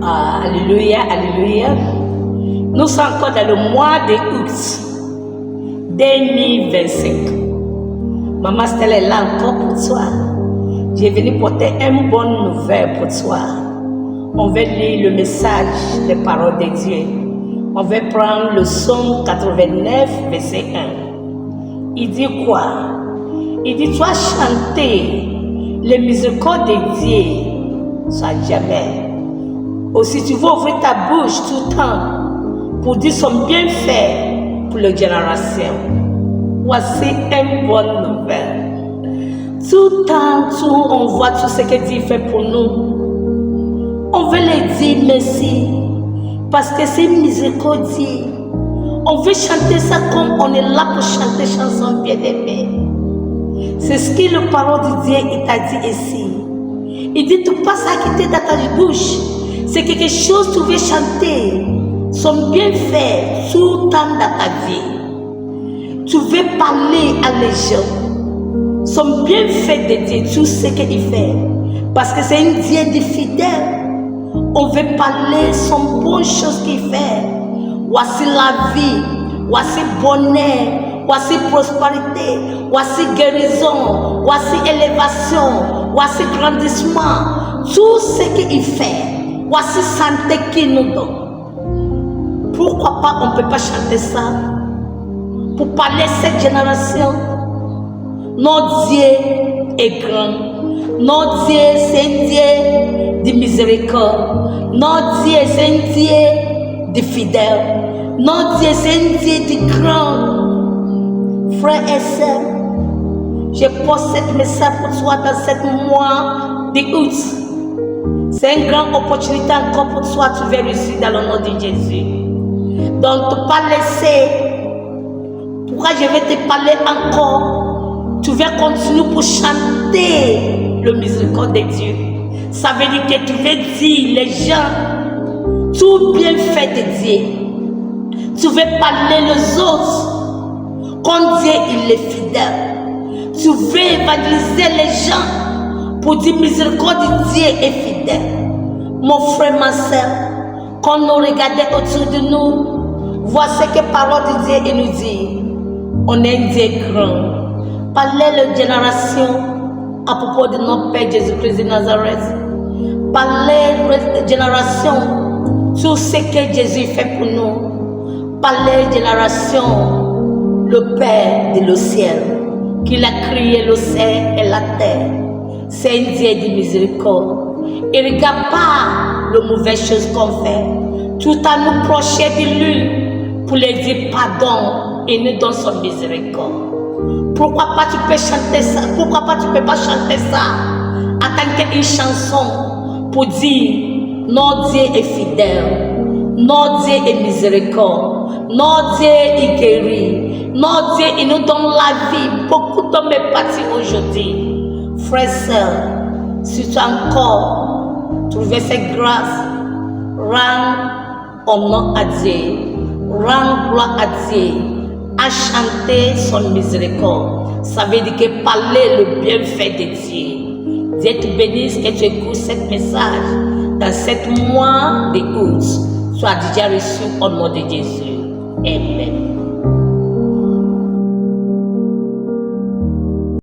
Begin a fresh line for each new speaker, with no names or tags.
Alléluia, alléluia. Nous sommes encore dans le mois d'août 2025. Maman Stella est là encore pour toi. J'ai venu porter une bonne nouvelle pour toi. On va lire le message des paroles de Dieu. On va prendre le psaume 89, verset 1. Il dit quoi? Il dit, toi chanter les miséricordes de Dieu, soit jamais. Aussi, tu vas ouvrir ta bouche tout le temps pour dire son bienfait pour les générations. Voici une bonne nouvelle. Tout le temps, on voit tout ce que Dieu fait pour nous. On veut lui dire merci parce que c'est miséricordieux. On veut chanter ça comme on est là pour chanter chanson bien-aimée. C'est ce que le parole de Dieu t'a dit ici. Il dit, tu passes à quitter dans ta bouche. C'est quelque chose que tu veux chanter. Son bienfait tout le temps dans ta vie. Tu veux parler à les gens. Son bienfait de Dieu, tout ce qu'il fait. Parce que c'est un Dieu de fidèle. On veut parler son bonne chose qu'il fait. Voici la vie. Voici bonheur. Voici prospérité. Voici guérison. Voici élévation. Voici grandissement. Tout ce qu'il fait. Voici santé qu'il nous donne. Pourquoi pas on ne peut pas chanter ça? Pour parler de cette génération. Notre Dieu est grand. Notre Dieu, c'est un Dieu de miséricorde. Notre Dieu, c'est un Dieu de fidèle. Notre Dieu, c'est un Dieu de grand. Frères et sœurs, je pose cette message pour toi dans ce mois d'août. C'est une grande opportunité encore pour toi. Tu vas réussir dans le nom de Jésus. Donc, tu ne pas laisser. Pourquoi je vais te parler encore? Tu vas continuer pour chanter le miséricorde de Dieu. Ça veut dire que tu veux dire les gens tout bien fait de Dieu. Tu veux parler les autres quand Dieu il est fidèle. Tu veux évangéliser les gens pour dire miséricorde de Dieu est fidèle. Mon frère, ma soeur, quand nous regardons autour de nous, voici que parole de Dieu il nous dit. On est un Dieu grand. Parlez la génération à propos de notre Père Jésus-Christ de Nazareth. Parlez la génération sur ce que Jésus fait pour nous. Parlez la génération le Père de le ciel, qu'il a créé le ciel et la terre. C'est un Dieu de miséricorde. Il ne regarde pas les mauvaises choses qu'on fait. Tout à nous procher de lui pour lui dire pardon et nous donne son miséricorde. Pourquoi pas tu peux chanter ça? Pourquoi pas tu peux pas chanter ça en tant qu'une chanson pour dire notre Dieu est fidèle, notre Dieu est miséricorde, notre Dieu est guéri, notre Dieu il nous donne la vie. Beaucoup d'hommes sont partis aujourd'hui. Frères, sœurs, si tu as encore trouvé cette grâce, rends honneur à Dieu, rends gloire à Dieu, à chanter son miséricorde. Ça veut dire que parler le bienfait de Dieu. Dieu te bénisse, que tu écoutes ce message dans ce mois d'août. Sois déjà reçu au nom de Jésus. Amen.